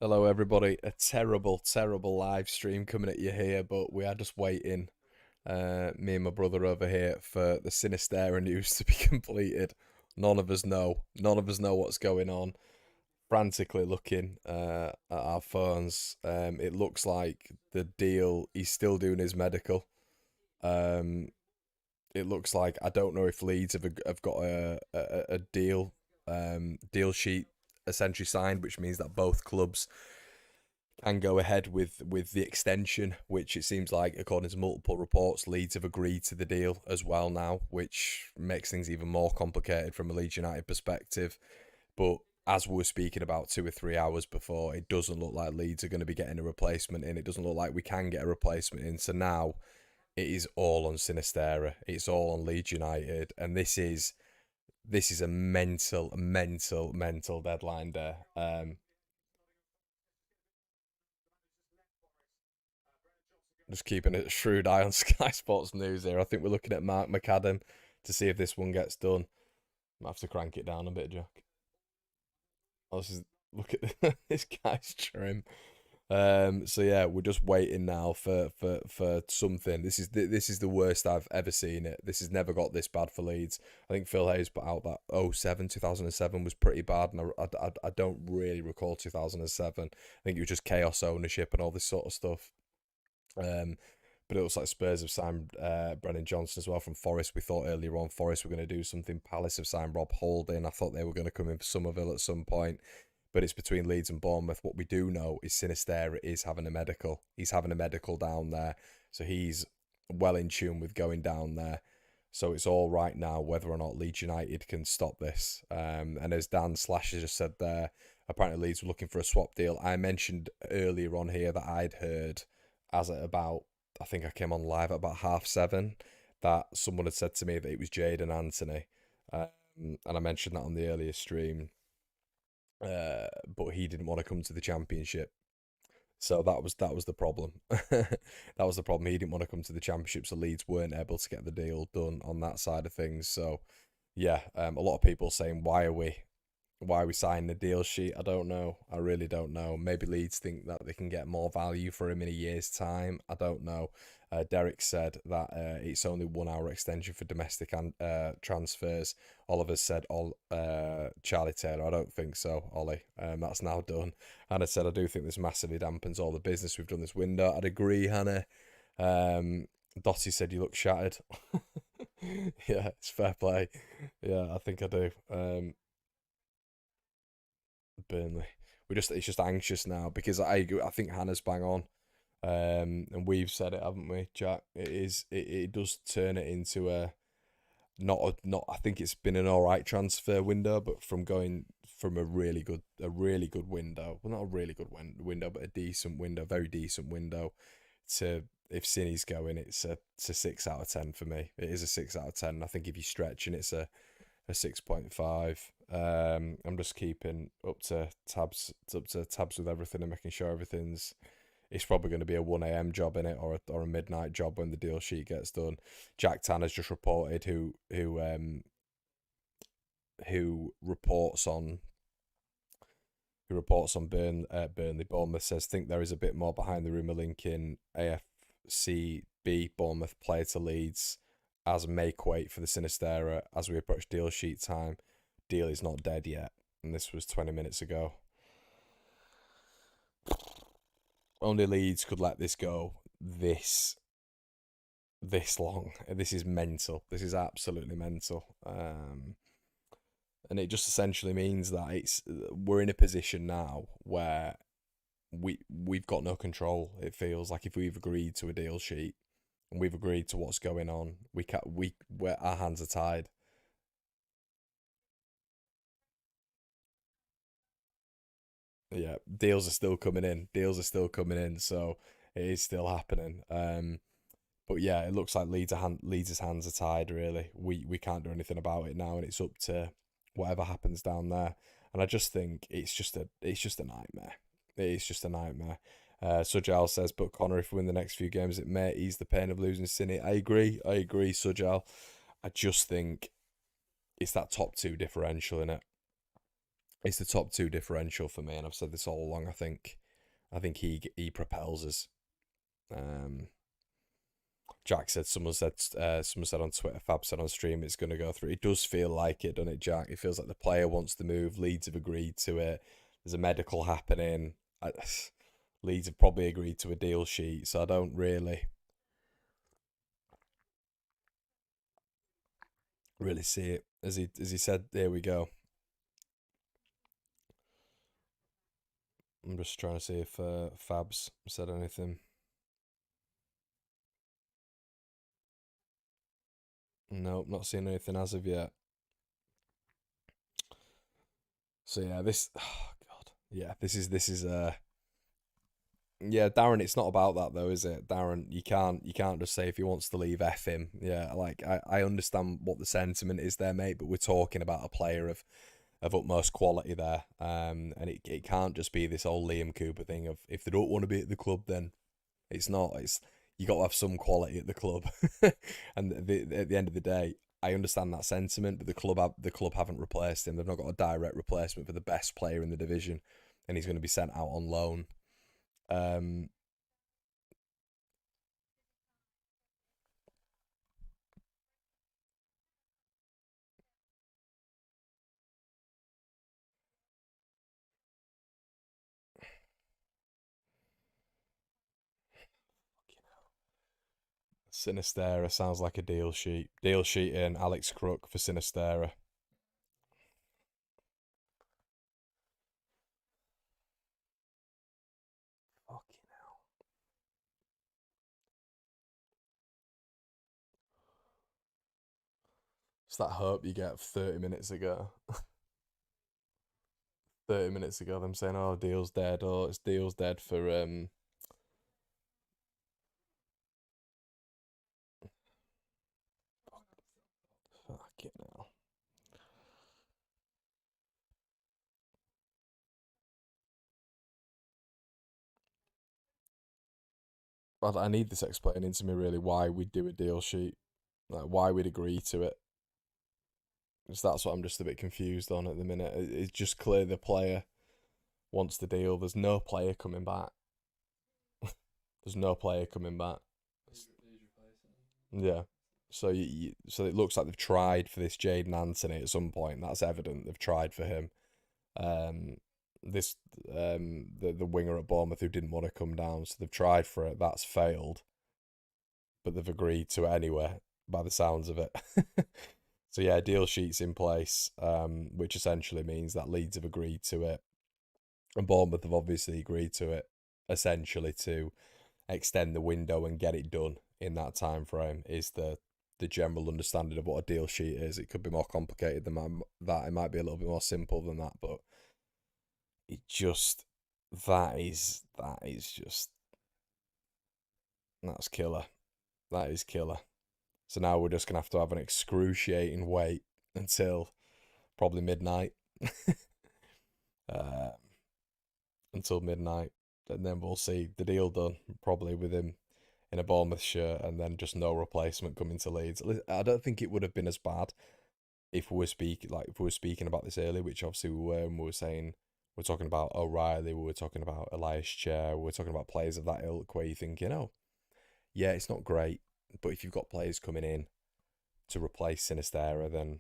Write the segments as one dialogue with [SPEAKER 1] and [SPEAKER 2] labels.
[SPEAKER 1] Hello, everybody. A terrible, terrible live stream coming at you here, but we are just waiting, me and my brother over here, for the Sinisterra news to be completed. None of us know. None of us know what's going on. Frantically looking at our phones. It looks like the deal, he's still doing his medical. Um, it looks like, I don't know if Leeds have got a deal sheet essentially signed, which means that both clubs can go ahead with the extension, which it seems like, according to multiple reports, Leeds have agreed to the deal as well now, which makes things even more complicated from a Leeds United perspective. But as we were speaking about 2 or 3 hours before, it doesn't look like Leeds are going to be getting a replacement in. It doesn't look like we can get a replacement in. So now it is all on Sinisterra. It's all on Leeds United, and this is a mental deadline day. Just keeping a shrewd eye on Sky Sports News here. I think we're looking at Mark McAdam to see if this one gets done. Might have to crank it down a bit, Jack. Oh, look at this guy's trim. So yeah, we're just waiting now for something. This is the worst I've ever seen it. This has never got this bad for Leeds. I think Phil Hayes put out that 2007 was pretty bad, and I don't really recall 2007. I think it was just chaos ownership and all this sort of stuff. Um, but it looks like Spurs have signed Brennan Johnson as well from Forest. We thought earlier on Forest were going to do something. Palace have signed Rob Holding. I thought they were going to come in for Somerville at some point. But it's between Leeds and Bournemouth. What we do know is Sinisterra is having a medical. He's having a medical down there. So he's well in tune with going down there. So it's all right now whether or not Leeds United can stop this. And as Dan Slasher just said there, apparently Leeds were looking for a swap deal. I mentioned earlier on here that I'd heard as at about, I think I came on live at about 7:30, that someone had said to me that it was Jade and Anthony. And I mentioned that on the earlier stream. But he didn't want to come to the championship. So that was the problem. That was the problem. He didn't want to come to the championship, so Leeds weren't able to get the deal done on that side of things. So yeah, a lot of people saying why are we signing the deal sheet? I don't know. I really don't know. Maybe Leeds think that they can get more value for him in a year's time. I don't know. Derek said that it's only 1 hour extension for domestic and transfers. Oliver said, Charlie Taylor, I don't think so, Ollie. That's now done. Hannah said, I do think this massively dampens all the business we've done this window. I'd agree, Hannah. Dottie said, you look shattered. Yeah, it's fair play. Yeah, I think I do. Burnley. It's just anxious now because I think Hannah's bang on. And we've said it, haven't we, Jack? It does turn it into a not I think it's been an alright transfer window, but from going from a really good window, well, not a really good window, but a decent window, very decent window, to, if Cinny's going, it's a 6 out of 10 for me. It is a 6 out of 10. I think if you stretch and it's a 6.5. I'm just keeping up to tabs with everything and making sure everything's. It's probably going to be a 1 a.m. job in it, or a midnight job when the deal sheet gets done. Jack Tanner's just reported, who reports on Burnley. Bournemouth says, think there is a bit more behind the rumour linking AFCB Bournemouth player to Leeds as make weight for the Sinisterra as we approach deal sheet time. Deal is not dead yet, and this was 20 minutes ago. Only Leeds could let this go this long. This is mental. This is absolutely mental. And it just essentially means that we're in a position now where we've got no control. It feels like if we've agreed to a deal sheet and we've agreed to what's going on, our hands are tied. Yeah, deals are still coming in. Deals are still coming in, so it is still happening. But yeah, it looks like Leeds' hands are tied. Really, we can't do anything about it now, and it's up to whatever happens down there. And I just think it's just a nightmare. It is just a nightmare. Sujal says, but Connor, if we win the next few games, it may ease the pain of losing Cine. I agree, Sujal. I just think it's that top two differential in it. It's the top two differential for me, and I've said this all along. I think he propels us. Um, Jack said someone said on Twitter, Fab said on stream it's going to go through. It does feel like it, doesn't it, Jack? It feels like the player wants to move. Leeds have agreed to it. There's a medical happening. Leeds have probably agreed to a deal sheet, so I don't really see it. As he said, there we go. I'm just trying to see if Fab's said anything. Nope, not seeing anything as of yet. So yeah, this oh god. Yeah, this is yeah, Darren, it's not about that though, is it? Darren, you can't just say if he wants to leave, F him. Yeah, like I understand what the sentiment is there, mate, but we're talking about a player of utmost quality there. And it can't just be this old Liam Cooper thing of if they don't want to be at the club, then it's not. It's you got to have some quality at the club. And at the end of the day, I understand that sentiment, but the club haven't replaced him. They've not got a direct replacement for the best player in the division, and he's going to be sent out on loan. Um, Sinisterra sounds like a deal sheet. Deal sheet in Alex Crook for Sinisterra. Fucking hell. It's that hope you get 30 minutes ago. 30 minutes ago, them saying, "Oh, deal's dead," or "It's deal's dead for fucking hell." I need this explaining to me really why we'd do a deal sheet, like why we'd agree to it. Because that's what I'm just a bit confused on at the minute. It's just clear the player wants the deal. There's no player coming back. There's no player coming back. Yeah. So it looks like they've tried for this Jaden Anthony at some point. That's evident. They've tried for him. Um, this the winger at Bournemouth who didn't want to come down, so they've tried for it. That's failed, but they've agreed to it anyway, by the sounds of it. So yeah, deal sheets in place, which essentially means that Leeds have agreed to it, and Bournemouth have obviously agreed to it, essentially to extend the window and get it done in that time frame. Is the general understanding of what a deal sheet is. It could be more complicated than that. It might be a little bit more simple than that, but it just that is just that's killer. That is killer. So now we're just gonna have to have an excruciating wait until probably midnight. uh, until midnight, and then we'll see the deal done. Probably with him in a Bournemouth shirt, and then just no replacement coming to Leeds. I don't think it would have been as bad if we were speaking about this earlier, which obviously we were, and we were saying we're talking about O'Reilly, we were talking about Elias Chair, we were talking about players of that ilk, where you think, yeah, it's not great, but if you've got players coming in to replace Sinisterra, then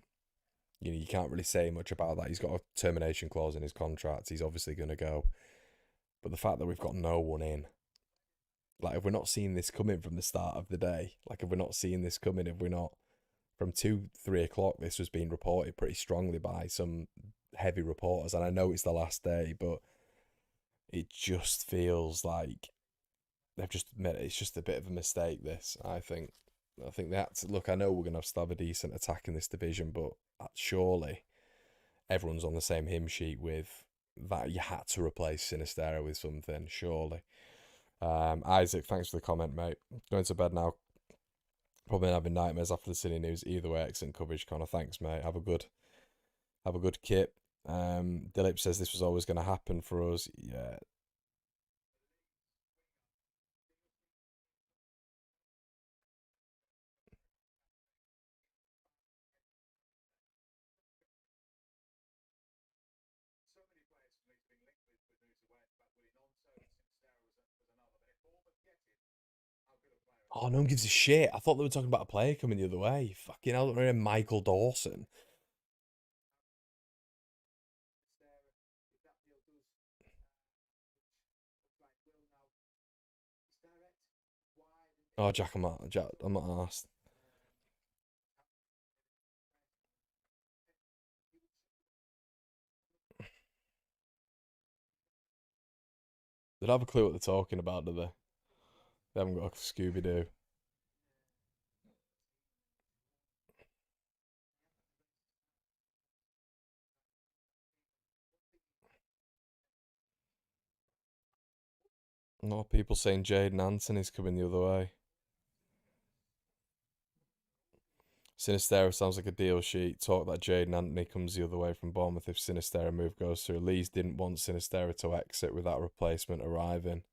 [SPEAKER 1] you can't really say much about that. He's got a termination clause in his contract. He's obviously going to go. But the fact that we've got no one in, like, if we're not seeing this coming from the start of the day, like, if we're not seeing this coming, if we're not from 2, 3 o'clock, this was being reported pretty strongly by some heavy reporters. And I know it's the last day, but it just feels like they've just made it's just a bit of a mistake. This, I think that's look. I know we're gonna still have a decent attack in this division, but surely everyone's on the same hymn sheet with that. You had to replace Sinisterra with something, surely. Isaac, thanks for the comment, mate. Going to bed now. Probably having nightmares after the City news. Either way, excellent coverage, Connor. Thanks, mate. Have a good kip. Dilip says this was always going to happen for us. Yeah, Oh, no one gives a shit. I thought they were talking about a player coming the other way. Fucking hell, Michael Dawson. Oh, Jack, I'm not asked. They don't have a clue what they're talking about, do they? They haven't got a Scooby Doo. A lot of people saying Jaden Anthony's coming the other way. Sinisterra sounds like a deal sheet. Talk that Jaden Anthony comes the other way from Bournemouth if Sinisterra move goes through. Leeds didn't want Sinisterra to exit without a replacement arriving.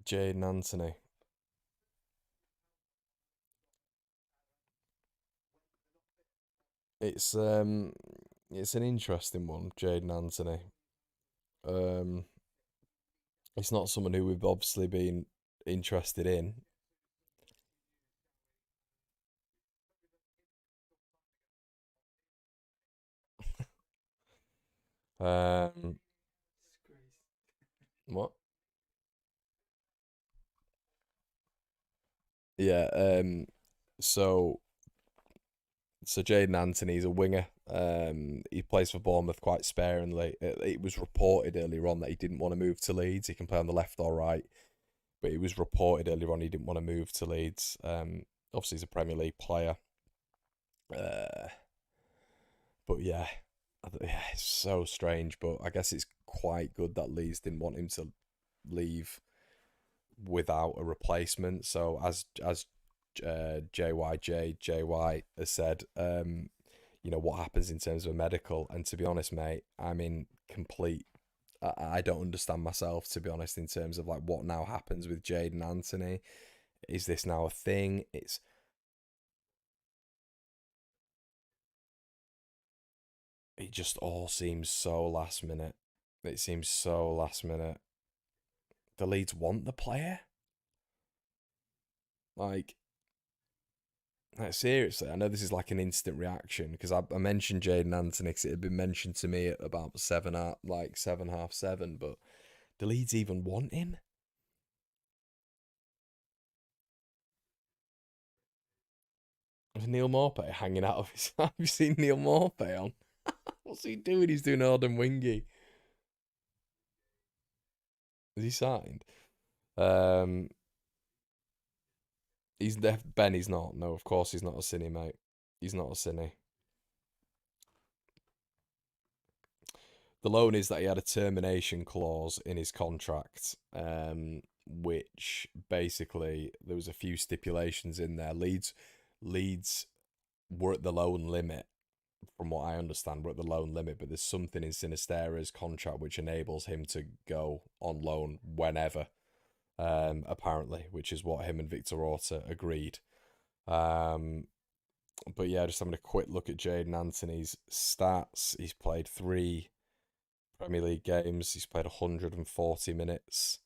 [SPEAKER 1] Jaden Anthony. It's um it's an interesting one, Jaden Anthony. Um it's not someone who we've obviously been interested in. Um what? Yeah, so Jaden Anthony's a winger. He plays for Bournemouth quite sparingly. It was reported earlier on that he didn't want to move to Leeds. He can play on the left or right, but it was reported earlier on he didn't want to move to Leeds. Obviously he's a Premier League player. Uh, but yeah, yeah, it's so strange. But I guess it's quite good that Leeds didn't want him to leave without a replacement. So JY has said, what happens in terms of a medical. And to be honest, mate, I'm in complete. I don't understand myself, to be honest, in terms of like what now happens with Jaden Anthony. Is this now a thing? It just all seems so last minute. It seems so last minute. The Leeds want the player. Like, seriously, I know this is like an instant reaction because I mentioned Jaden Anthony because it had been mentioned to me at about seven, half seven. But do Leeds even want him? Is Neil Morpay hanging out of his? Have you seen Neil Morpay on? What's he doing? He's doing Orden Wingy. Is he signed? Um, he's Ben. He's not. No, of course he's not a cine, mate. He's not a cine. The loan is that he had a termination clause in his contract, which basically there was a few stipulations in there. Leeds were at the loan limit, from what I understand, we're at the loan limit, but there's something in Sinisterra's contract which enables him to go on loan whenever, apparently, which is what him and Victor Orta agreed. Um, but yeah, just having a quick look at Jaden Anthony's stats. He's played three Premier League games. He's played 140 minutes.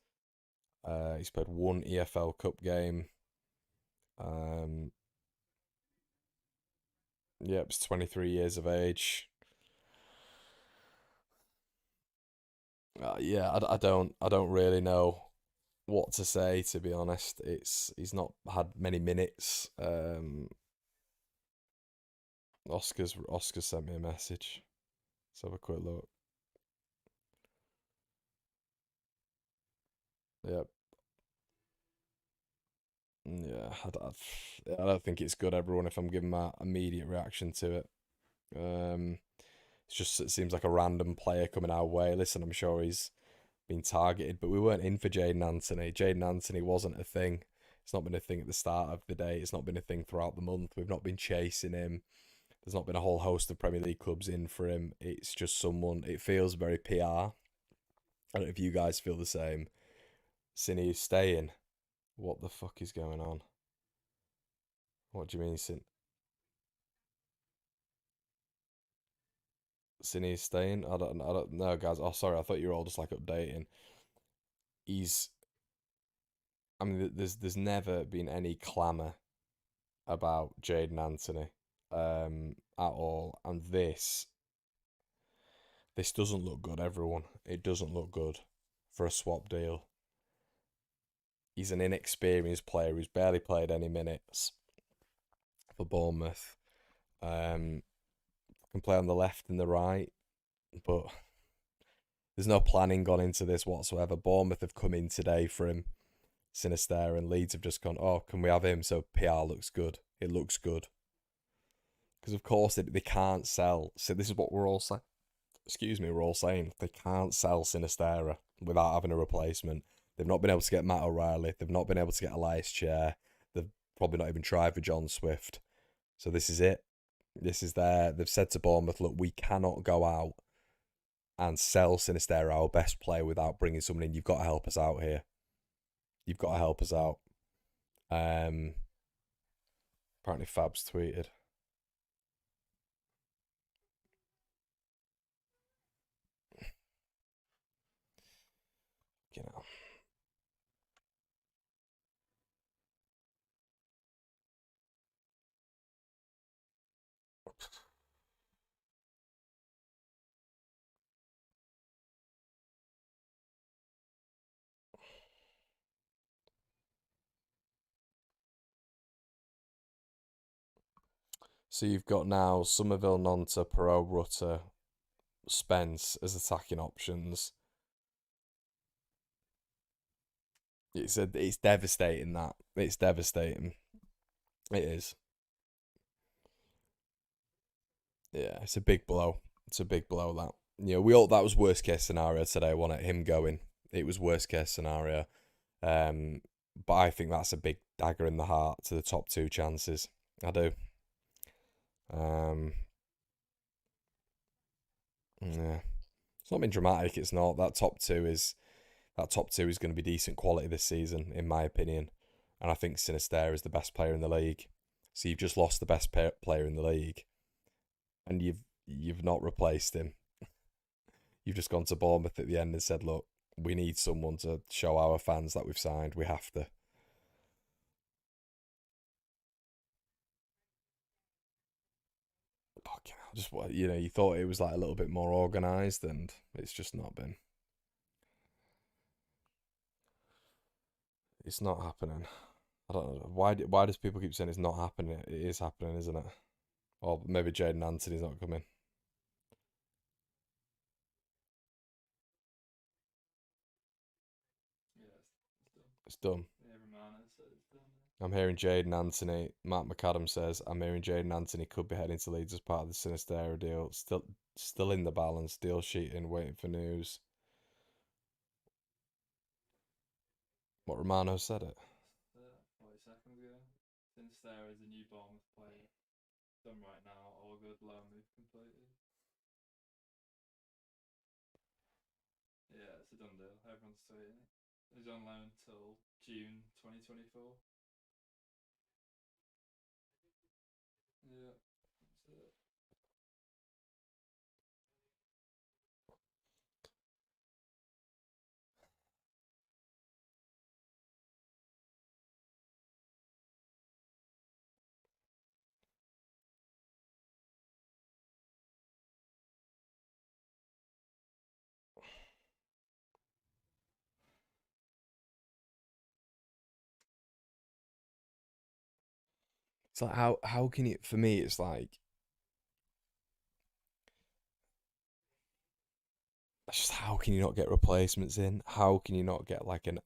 [SPEAKER 1] He's played one EFL Cup game. Um, yep, he's 23 years of age. Yeah, I don't really know what to say, to be honest. He's not had many minutes. Oscar sent me a message. Let's have a quick look. Yep. Yeah, I don't think it's good, everyone, if I'm giving my immediate reaction to it. Um, it seems like a random player coming our way. Listen, I'm sure he's been targeted, but we weren't in for Jaden Anthony. Jaden Anthony wasn't a thing. It's not been a thing at the start of the day. It's not been a thing throughout the month. We've not been chasing him. There's not been a whole host of Premier League clubs in for him. It's just someone. It feels very PR. I don't know if you guys feel the same. Cine is staying. What the fuck is going on? What do you mean, Sin? Cine staying. I don't know, guys. Oh, sorry. I thought you were all just like updating. He's. I mean, there's never been any clamour about Jaden Anthony, at all, and this doesn't look good. Everyone, it doesn't look good for a swap deal. He's an inexperienced player who's barely played any minutes for Bournemouth. Um, can play on the left and the right, but there's no planning gone into this whatsoever. Bournemouth have come in today for him, Sinisterra, and Leeds have just gone, oh, can we have him so PR looks good? It looks good. Because, of course, they can't sell. So, this is what we're all saying. Excuse me, we're all saying they can't sell Sinisterra without having a replacement. They've not been able to get Matt O'Reilly. They've not been able to get Elias Chair. They've probably not even tried for John Swift. So, this is it. This is there. They've said to Bournemouth, look, we cannot go out and sell Sinisterra, our best player, without bringing someone in. You've got to help us out here. You've got to help us out. Um, Apparently Fab's tweeted. You know. So you've got now Somerville, Nonta, Perot, Rutter, Spence as attacking options. It's devastating that. It's devastating. It is. Yeah, it's a big blow. It's a big blow that. We all that was worst case scenario today, wasn't it? Him going. It was worst case scenario. Um, but I think that's a big dagger in the heart to the top two chances. I do. Um, yeah, it's not been dramatic. It's not. That top two is going to be decent quality this season, in my opinion. And I think Sinister is the best player in the league. So you've just lost the best player in the league, and you've not replaced him. You've just gone to Bournemouth at the end and said, look, we need someone to show our fans that we've signed. We have to. Fucking hell, just what you thought it was like a little bit more organised, and it's just not been. It's not happening. I don't know why does people keep saying it's not happening? It is happening, isn't it? Or maybe Jaden Anthony's not coming. It's done. I'm hearing Jaden Anthony. Matt McAdam says I'm hearing Jaden Anthony could be heading to Leeds as part of the Sinisterra deal. Still in the balance. Deal sheeting. Waiting for news. What Romano said it. It's like how can you? For me, it's like it's just how can you not get replacements in? How can you not get like an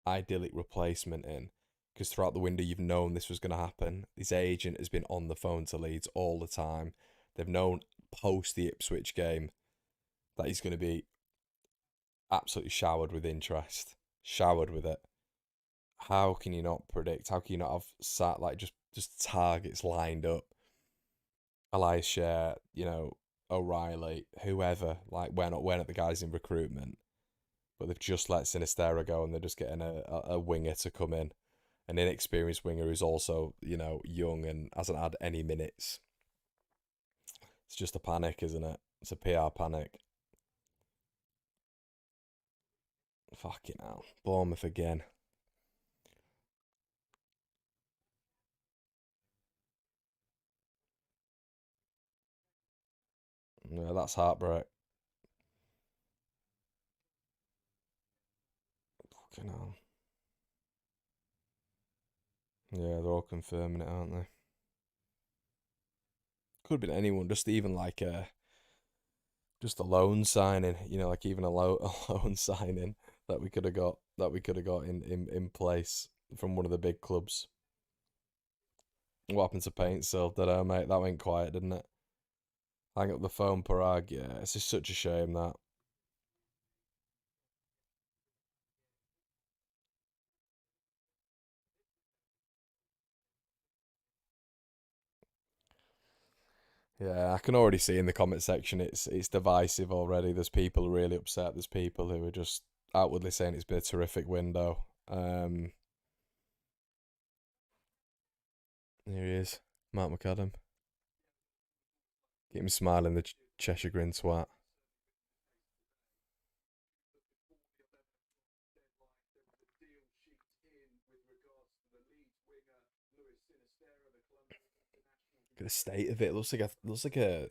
[SPEAKER 1] idyllic replacement in? Because throughout the window, you've known this was going to happen. His agent has been on the phone to Leeds all the time. They've known post the Ipswich game that he's going to be absolutely showered with interest, showered with it. How can you not predict? How can you not have sat like just targets lined up? Elias Share, O'Reilly, whoever. Like we're not the guys in recruitment, but they've just let Sinisterra go, and they're just getting a winger to come in, an inexperienced winger who's also young and hasn't had any minutes. It's just a panic, isn't it? It's a PR panic. Fucking hell. Bournemouth again. Yeah, that's heartbreak. Fucking hell. Yeah, they're all confirming it, aren't they? Could have been anyone, just even like just a loan signing, like even a loan signing that we could have got in place from one of the big clubs. What happened to Paint Still? Did I, mate? That went quiet, didn't it? Hang up the phone, Parag. Yeah, it's just such a shame that. Yeah, I can already see in the comment section it's divisive already. There's people really upset. There's people who are just outwardly saying it's been a terrific window. Here he is, Mark McAdam. Keep him smiling, the Cheshire Grin twat. Look at the state of it. It looks like a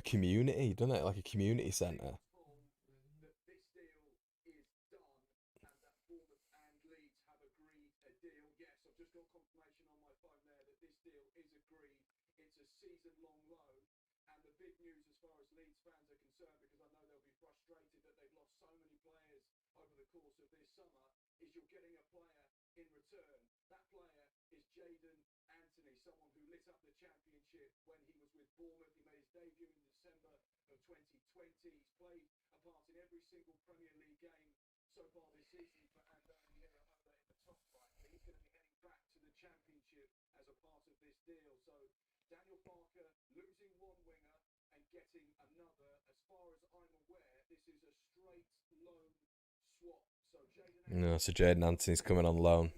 [SPEAKER 1] community, doesn't it? Like a community centre. No, so Jaden Anthony's coming on loan.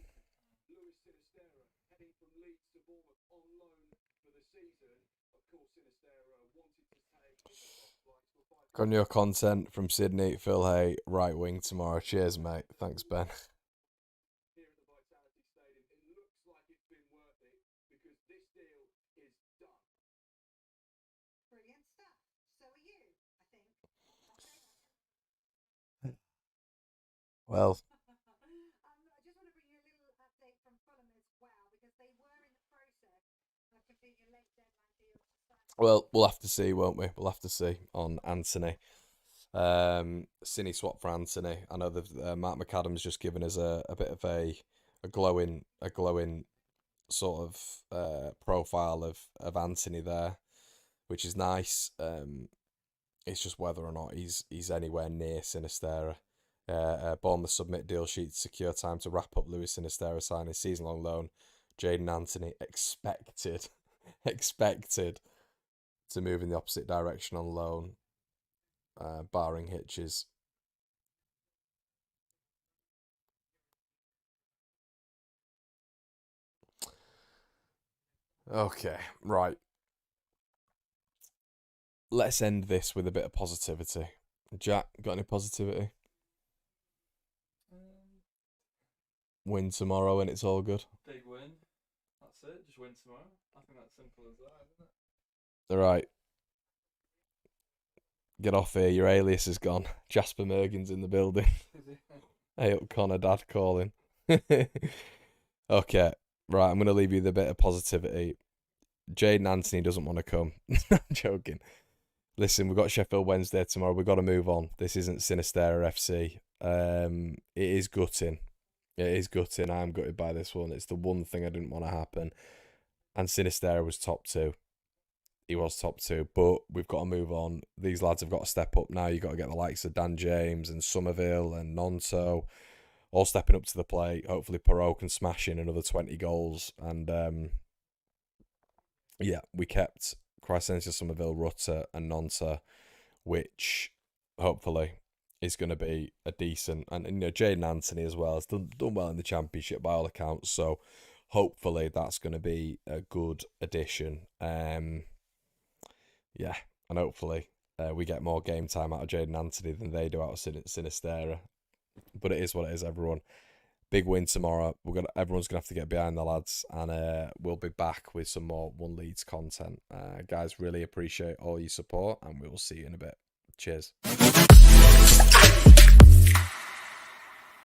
[SPEAKER 1] Got your content from Sydney, Phil Hay, right wing tomorrow. Cheers, mate. Thanks, Ben. Well, well, we'll have to see, won't we? We'll have to see on Anthony. Cine swap for Anthony. I know that Matt McAdam's just given us a bit of a glowing sort of profile of Anthony there, which is nice. It's just whether or not he's anywhere near Sinisterra. Bournemouth submit deal sheet to secure time to wrap up Louis Sinisterra signing season long loan. Jaden Anthony expected to move in the opposite direction on loan, barring hitches. Okay, right. Let's end this with a bit of positivity. Jack, got any positivity? Win tomorrow and it's all good.
[SPEAKER 2] Big win. That's it. Just win tomorrow. I think that's simple as that, isn't
[SPEAKER 1] All right, get off here. Your alias is gone. Jasper Mergen's in the building.
[SPEAKER 2] it?
[SPEAKER 1] Hey up, Connor, Dad calling. Okay, right. I'm gonna leave you with a bit of positivity. Jaden Anthony doesn't want to come. I'm joking. Listen, we've got Sheffield Wednesday tomorrow. We've got to move on. This isn't Sinisterra FC. It is gutting. It is gutting. I'm gutted by this one. It's the one thing I didn't want to happen. And Sinisterra was top two. He was top two, but we've got to move on. These lads have got to step up now. You've got to get the likes of Dan James and Somerville and Nonso all stepping up to the plate. Hopefully, Perot can smash in another 20 goals. And yeah, we kept Crysencio, Somerville, Rutter, and Nonsa, which hopefully is going to be a decent. And Jaden Anthony as well has done well in the Championship by all accounts. So hopefully that's going to be a good addition. Yeah, and hopefully we get more game time out of Jaden Anthony than they do out of Sinisterra. But it is what it is, everyone. Big win tomorrow. Everyone's gonna have to get behind the lads, and we'll be back with some more One Leeds content. Guys, really appreciate all your support, and we will see you in a bit. Cheers.